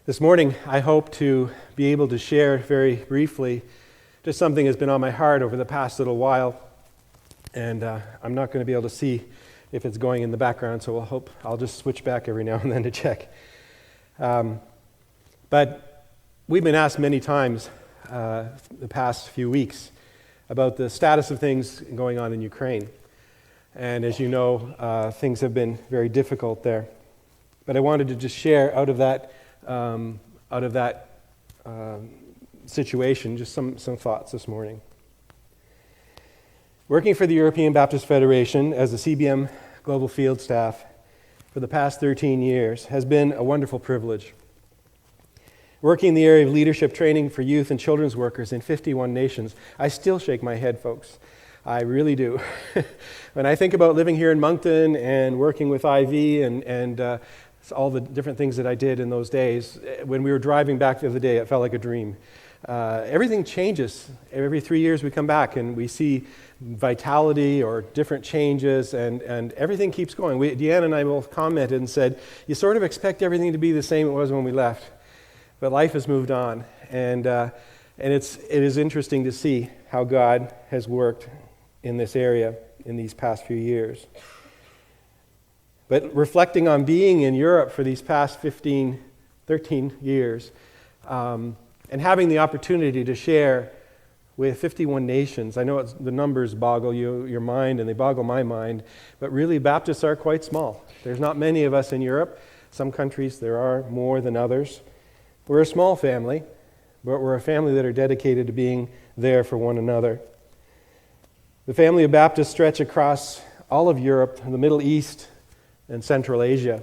This morning, I hope to be able to share very briefly just something that's been on my heart over the past little while. And I'm not going to be able to see if it's going in the background, so I'll just switch back every now and then to check. But we've been asked many times the past few weeks about the status of things going on in Ukraine. And as you know, things have been very difficult there. But I wanted to just share out of that situation, just some thoughts this morning. Working for the European Baptist Federation as the CBM Global Field Staff for the past 13 years has been a wonderful privilege. Working in the area of leadership training for youth and children's workers in 51 nations, I still shake my head, folks. I really do. When I think about living here in Moncton and working with IV and all the different things that I did in those days, when we were driving back the other day, it felt like a dream. Everything changes. Every 3 years we come back and we see vitality or different changes, and everything keeps going. Deanna and I both commented and said, you sort of expect everything to be the same it was when we left, but life has moved on, and it is interesting to see how God has worked in this area in these past few years. But reflecting on being in Europe for these past 13 years, and having the opportunity to share with 51 nations, I know the numbers boggle your mind and they boggle my mind, but really Baptists are quite small. There's not many of us in Europe. Some countries there are more than others. We're a small family, but we're a family that are dedicated to being there for one another. The family of Baptists stretch across all of Europe, the Middle East, and Central Asia.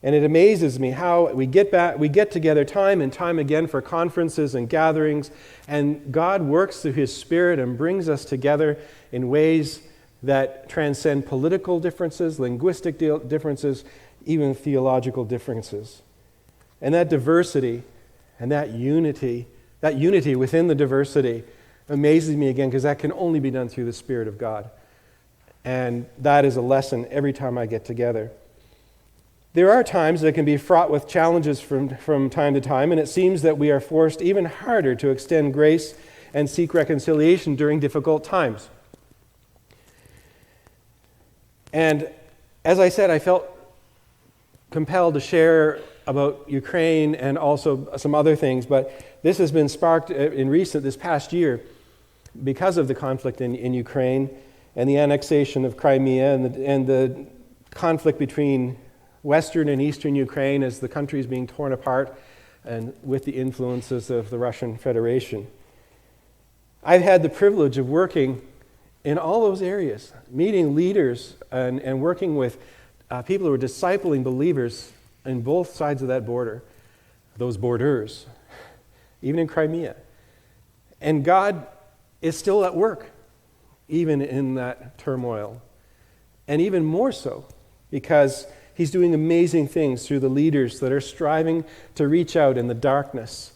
And it amazes me how we get together time and time again for conferences and gatherings, and God works through His Spirit and brings us together in ways that transcend political differences, linguistic differences, even theological differences. And that diversity and that unity within the diversity amazes me again, because that can only be done through the Spirit of God. And that is a lesson every time I get together. There are times that can be fraught with challenges from time to time, and it seems that we are forced even harder to extend grace and seek reconciliation during difficult times. And as I said, I felt compelled to share about Ukraine and also some other things, but this has been sparked this past year because of the conflict in Ukraine and the annexation of Crimea and the conflict between Western and Eastern Ukraine as the country is being torn apart and with the influences of the Russian Federation. I've had the privilege of working in all those areas, meeting leaders and working with people who are discipling believers in both sides of that border, those borders, even in Crimea. And God is still at work, even in that turmoil. And even more so, because He's doing amazing things through the leaders that are striving to reach out in the darkness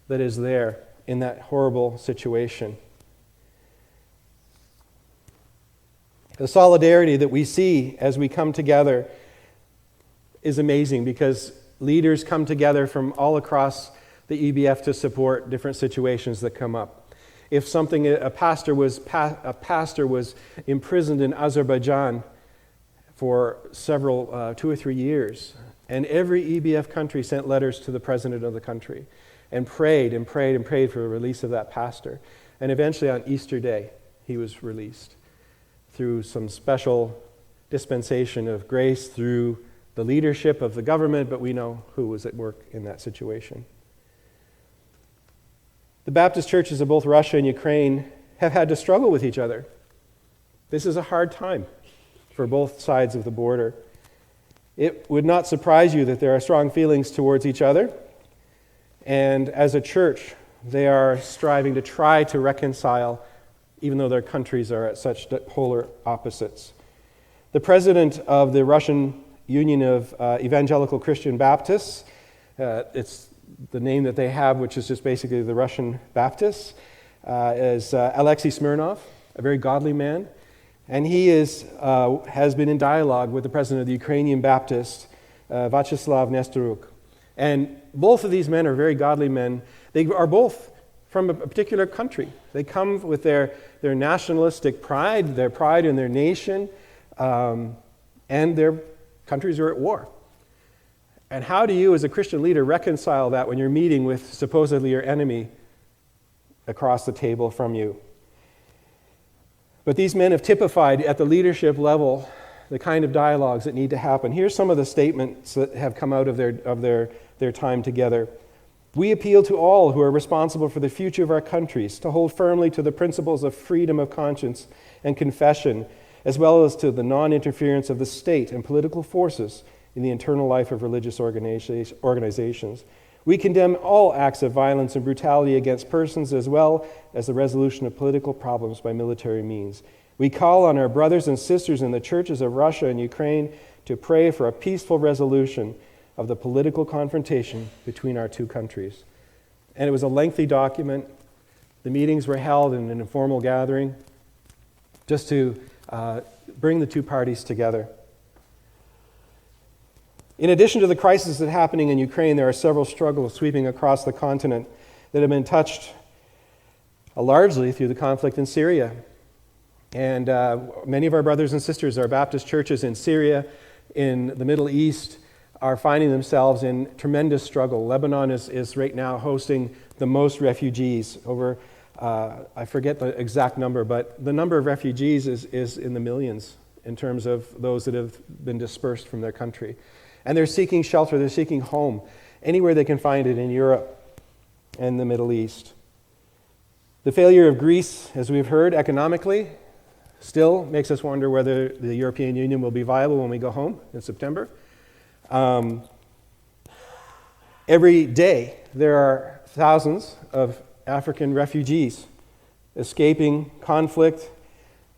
that is there in that horrible situation. The solidarity that we see as we come together is amazing, because leaders come together from all across the EBF to support different situations that come up. If a pastor was imprisoned in Azerbaijan for several 2 or 3 years, and every EBF country sent letters to the president of the country and prayed for the release of that pastor. And eventually on Easter Day, he was released through some special dispensation of grace through the leadership of the government, but we know who was at work in that situation. The Baptist churches of both Russia and Ukraine have had to struggle with each other. This is a hard time for both sides of the border. It would not surprise you that there are strong feelings towards each other, and as a church, they are striving to try to reconcile, even though their countries are at such polar opposites. The president of the Russian Union of Evangelical Christian Baptists, it's the name that they have, which is just basically the Russian Baptists, is Alexei Smirnov, a very godly man. And he has been in dialogue with the president of the Ukrainian Baptist, Vyacheslav Nestoruk. And both of these men are very godly men. They are both from a particular country. They come with their nationalistic pride, their pride in their nation, and their countries are at war. And how do you, as a Christian leader, reconcile that when you're meeting with supposedly your enemy across the table from you? But these men have typified at the leadership level the kind of dialogues that need to happen. Here's some of the statements that have come out of their time together. We appeal to all who are responsible for the future of our countries to hold firmly to the principles of freedom of conscience and confession, as well as to the non-interference of the state and political forces in the internal life of religious organizations. We condemn all acts of violence and brutality against persons, as well as the resolution of political problems by military means. We call on our brothers and sisters in the churches of Russia and Ukraine to pray for a peaceful resolution of the political confrontation between our two countries. And it was a lengthy document. The meetings were held in an informal gathering just to bring the two parties together. In addition to the crisis that's happening in Ukraine, there are several struggles sweeping across the continent that have been touched largely through the conflict in Syria. And many of our brothers and sisters, our Baptist churches in Syria, in the Middle East, are finding themselves in tremendous struggle. Lebanon is right now hosting the most refugees. Over, I forget the exact number, but the number of refugees is in the millions in terms of those that have been dispersed from their country. And they're seeking shelter, they're seeking home, anywhere they can find it in Europe and the Middle East. The failure of Greece, as we've heard, economically, still makes us wonder whether the European Union will be viable when we go home in September. Every day, there are thousands of African refugees escaping conflict,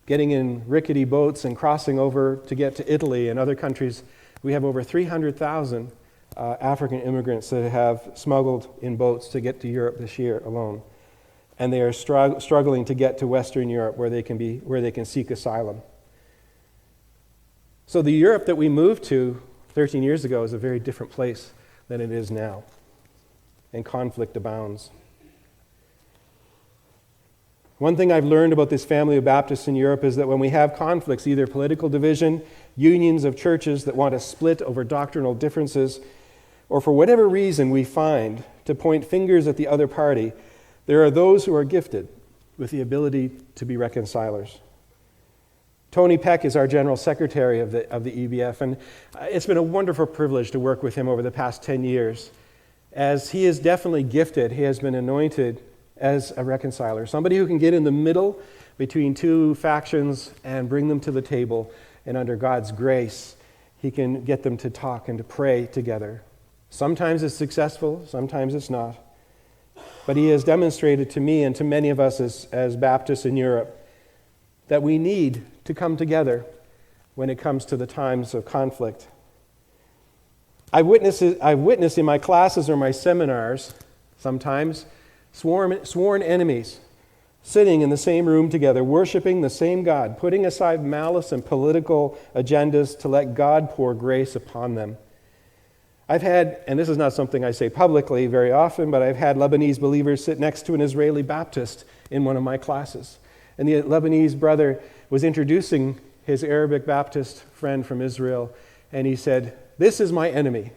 getting in rickety boats and crossing over to get to Italy and other countries. We have over 300,000 African immigrants that have smuggled in boats to get to Europe this year alone. And they are struggling to get to Western Europe where they can seek asylum. So the Europe that we moved to 13 years ago is a very different place than it is now. And conflict abounds. One thing I've learned about this family of Baptists in Europe is that when we have conflicts, either political division, unions of churches that want to split over doctrinal differences, or for whatever reason we find to point fingers at the other party, there are those who are gifted with the ability to be reconcilers. Tony Peck is our General Secretary of the EBF, and it's been a wonderful privilege to work with him over the past 10 years. As he is definitely gifted, he has been anointed as a reconciler, somebody who can get in the middle between two factions and bring them to the table, and under God's grace, he can get them to talk and to pray together. Sometimes it's successful, sometimes it's not. But he has demonstrated to me and to many of us as Baptists in Europe that we need to come together when it comes to the times of conflict. I've witnessed in my classes or my seminars sometimes sworn enemies sitting in the same room together, worshiping the same God, putting aside malice and political agendas to let God pour grace upon them. I've had, and this is not something I say publicly very often, but I've had Lebanese believers sit next to an Israeli Baptist in one of my classes. And the Lebanese brother was introducing his Arabic Baptist friend from Israel, and he said, "This is my enemy."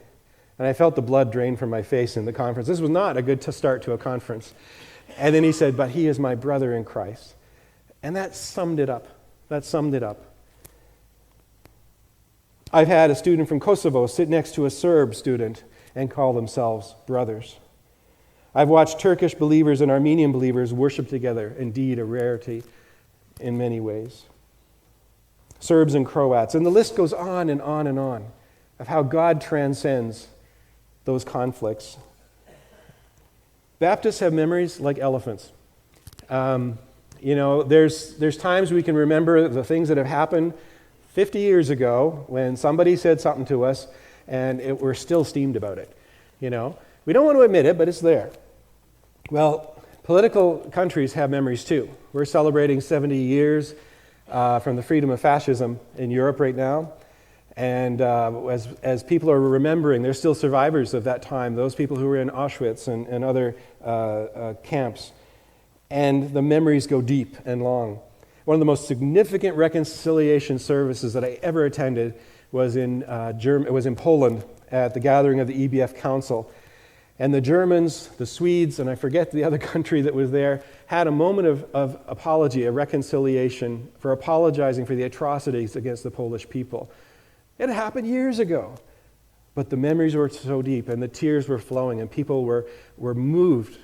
And I felt the blood drain from my face in the conference. This was not a good start to a conference. And then he said, "But he is my brother in Christ." And that summed it up. I've had a student from Kosovo sit next to a Serb student and call themselves brothers. I've watched Turkish believers and Armenian believers worship together, indeed a rarity in many ways. Serbs and Croats, and the list goes on and on and on of how God transcends those conflicts. Baptists have memories like elephants. There's times we can remember the things that have happened 50 years ago when somebody said something to us and we're still steamed about it. We don't want to admit it, but it's there. Well, political countries have memories too. We're celebrating 70 years from the freedom of fascism in Europe right now. And as people are remembering, there's still survivors of that time, those people who were in Auschwitz and other camps. And the memories go deep and long. One of the most significant reconciliation services that I ever attended was in Poland at the gathering of the EBF Council. And the Germans, the Swedes, and I forget the other country that was there, had a moment of apology, a reconciliation for apologizing for the atrocities against the Polish people. It happened years ago, but the memories were so deep and the tears were flowing and people were moved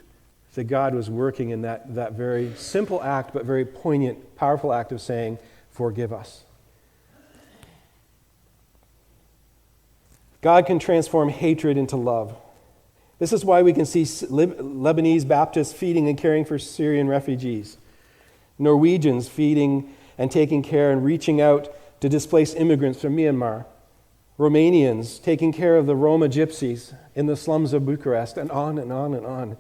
that God was working in that very simple act, but very poignant, powerful act of saying, forgive us. God can transform hatred into love. This is why we can see Lebanese Baptists feeding and caring for Syrian refugees, Norwegians feeding and taking care and reaching out to displaced immigrants from Myanmar, Romanians taking care of the Roma gypsies in the slums of Bucharest, and on and on and on.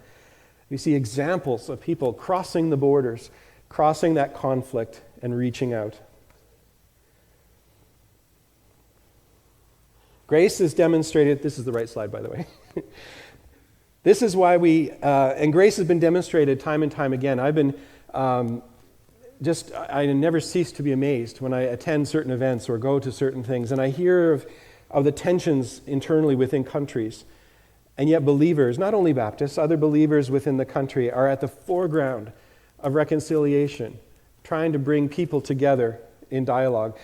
We see examples of people crossing the borders, crossing that conflict, and reaching out. Grace is demonstrated, this is the right slide, by the way. This is why and grace has been demonstrated time and time again. I've been I never cease to be amazed when I attend certain events or go to certain things, and I hear of the tensions internally within countries. And yet believers, not only Baptists, other believers within the country are at the foreground of reconciliation, trying to bring people together in dialogue.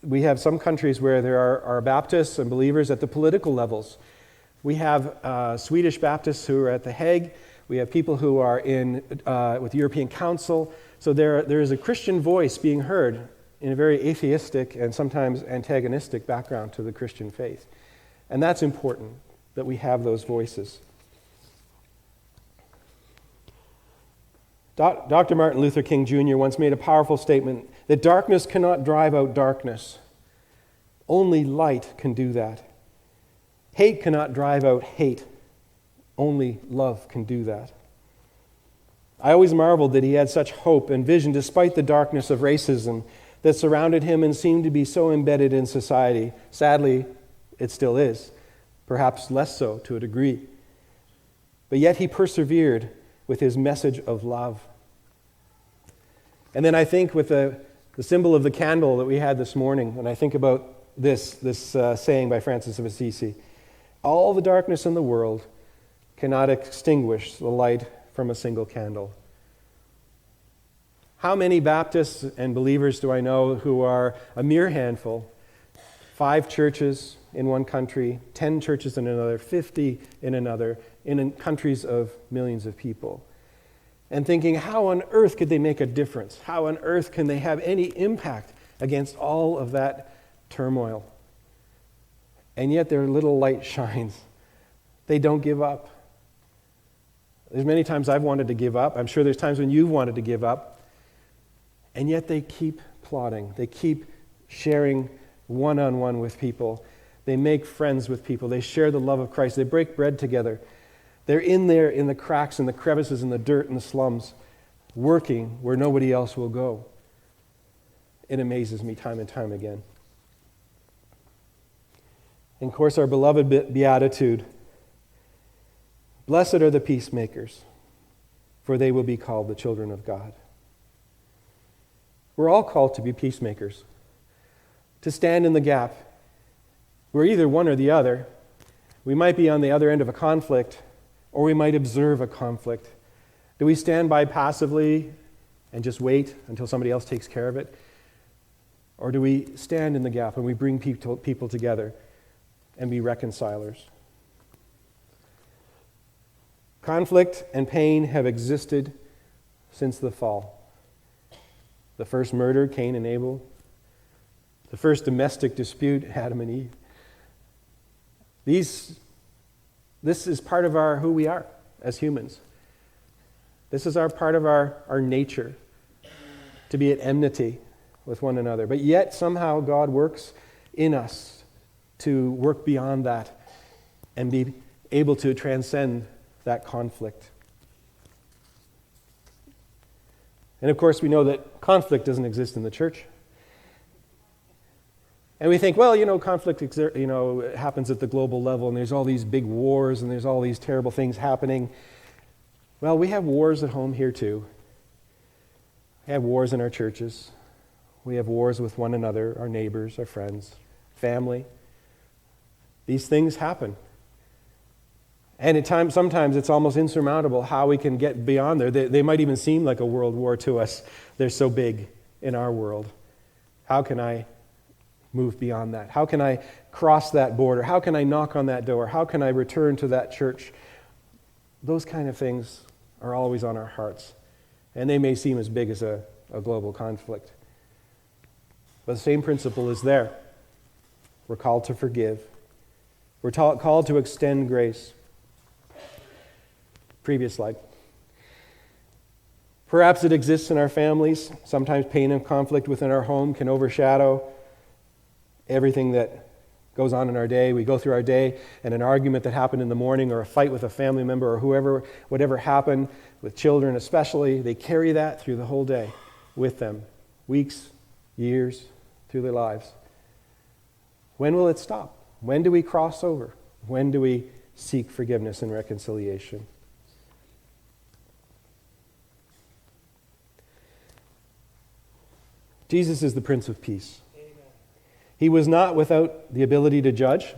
We have some countries where there are Baptists and believers at the political levels. We have Swedish Baptists who are at The Hague. We have people who are with the European Council. So there is a Christian voice being heard in a very atheistic and sometimes antagonistic background to the Christian faith. And that's important, that we have those voices. Dr. Martin Luther King Jr. once made a powerful statement that darkness cannot drive out darkness. Only light can do that. Hate cannot drive out hate. Only love can do that. I always marveled that he had such hope and vision despite the darkness of racism that surrounded him and seemed to be so embedded in society. Sadly, it still is, perhaps less so to a degree. But yet he persevered with his message of love. And then I think with the symbol of the candle that we had this morning, when I think about this saying by Francis of Assisi, all the darkness in the world cannot extinguish the light from a single candle. How many Baptists and believers do I know who are a mere handful? 5 churches in one country, 10 churches in another, 50 in another, in countries of millions of people. And thinking, how on earth could they make a difference? How on earth can they have any impact against all of that turmoil? And yet their little light shines. They don't give up. There's many times I've wanted to give up. I'm sure there's times when you've wanted to give up. And yet they keep plodding. They keep sharing one-on-one with people. They make friends with people. They share the love of Christ. They break bread together. They're in there in the cracks and the crevices and the dirt and the slums, working where nobody else will go. It amazes me time and time again. And of course, our beloved beatitude, blessed are the peacemakers, for they will be called the children of God. We're all called to be peacemakers, to stand in the gap. We're either one or the other. We might be on the other end of a conflict, or we might observe a conflict. Do we stand by passively and just wait until somebody else takes care of it? Or do we stand in the gap and we bring people together and be reconcilers? Conflict and pain have existed since the fall. The first murder, Cain and Abel. The first domestic dispute, Adam and Eve. This is part of who we are as humans. This is part of our nature, to be at enmity with one another. But yet somehow God works in us to work beyond that and be able to transcend that conflict. And of course we know that conflict doesn't exist in the church. And we think, well, conflict happens at the global level, and there's all these big wars, and there's all these terrible things happening. Well, we have wars at home here too. We have wars in our churches. We have wars with one another, our neighbors, our friends, family. These things happen. And sometimes it's almost insurmountable how we can get beyond there. They might even seem like a world war to us. They're so big in our world. How can I move beyond that? How can I cross that border? How can I knock on that door? How can I return to that church? Those kind of things are always on our hearts. And they may seem as big as a global conflict. But the same principle is there. We're called to forgive. We're called to extend grace. Previous slide. Perhaps it exists in our families. Sometimes pain and conflict within our home can overshadow everything that goes on in our day. We go through our day, and an argument that happened in the morning, or a fight with a family member, or whatever happened with children especially, they carry that through the whole day with them, weeks, years, through their lives. When will it stop? When do we cross over? When do we seek forgiveness and reconciliation? Jesus is the Prince of Peace. Amen. He was not without the ability to judge.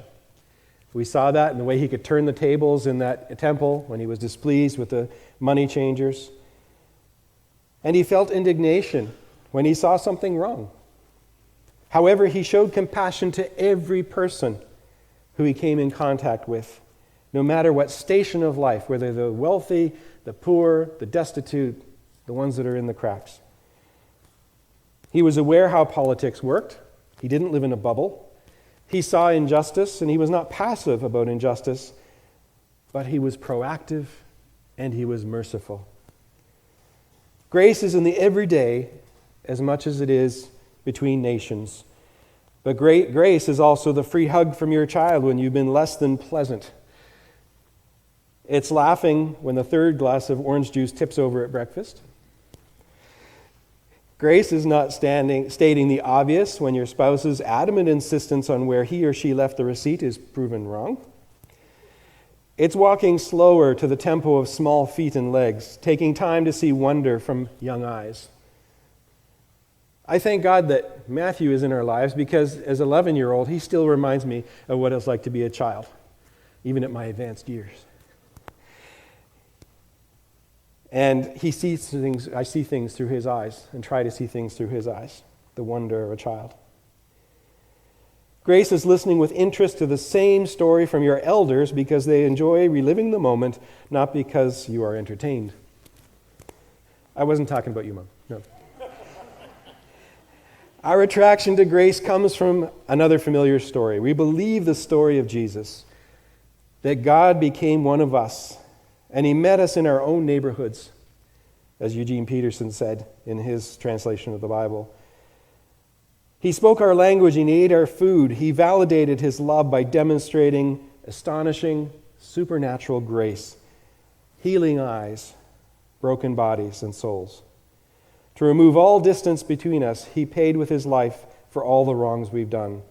We saw that in the way he could turn the tables in that temple when he was displeased with the money changers. And he felt indignation when he saw something wrong. However, he showed compassion to every person who he came in contact with, no matter what station of life, whether the wealthy, the poor, the destitute, the ones that are in the cracks. He was aware how politics worked. He didn't live in a bubble. He saw injustice, and he was not passive about injustice, but he was proactive and he was merciful. Grace is in the everyday as much as it is between nations. But great grace is also the free hug from your child when you've been less than pleasant. It's laughing when the third glass of orange juice tips over at breakfast. Grace is not stating the obvious when your spouse's adamant insistence on where he or she left the receipt is proven wrong. It's walking slower to the tempo of small feet and legs, taking time to see wonder from young eyes. I thank God that Matthew is in our lives because as an 11-year-old, he still reminds me of what it's like to be a child, even at my advanced years. And he sees things, I see things through his eyes and try to see things through his eyes, the wonder of a child. Grace is listening with interest to the same story from your elders because they enjoy reliving the moment, not because you are entertained. I wasn't talking about you, Mom. No. Our attraction to grace comes from another familiar story. We believe the story of Jesus, that God became one of us, and he met us in our own neighborhoods, as Eugene Peterson said in his translation of the Bible. He spoke our language and ate our food. He validated his love by demonstrating astonishing, supernatural grace, healing eyes, broken bodies and souls. To remove all distance between us, he paid with his life for all the wrongs we've done.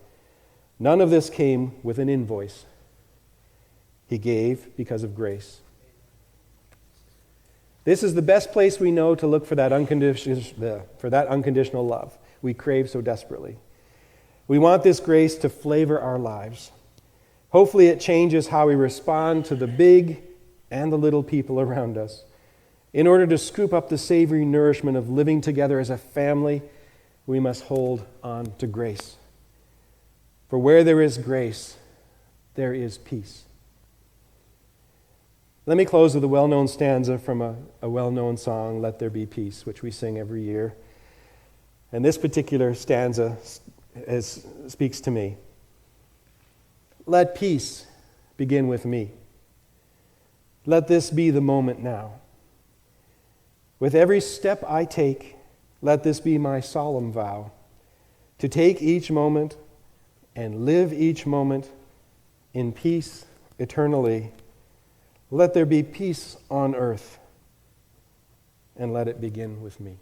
None of this came with an invoice. He gave because of grace. This is the best place we know to look for that unconditional love we crave so desperately. We want this grace to flavor our lives. Hopefully it changes how we respond to the big and the little people around us. In order to scoop up the savory nourishment of living together as a family, we must hold on to grace. For where there is grace, there is peace. Let me close with a well-known stanza from a well-known song, Let There Be Peace, which we sing every year. And this particular stanza speaks to me. Let peace begin with me. Let this be the moment now. With every step I take, let this be my solemn vow, to take each moment and live each moment in peace eternally. Let there be peace on earth, and let it begin with me.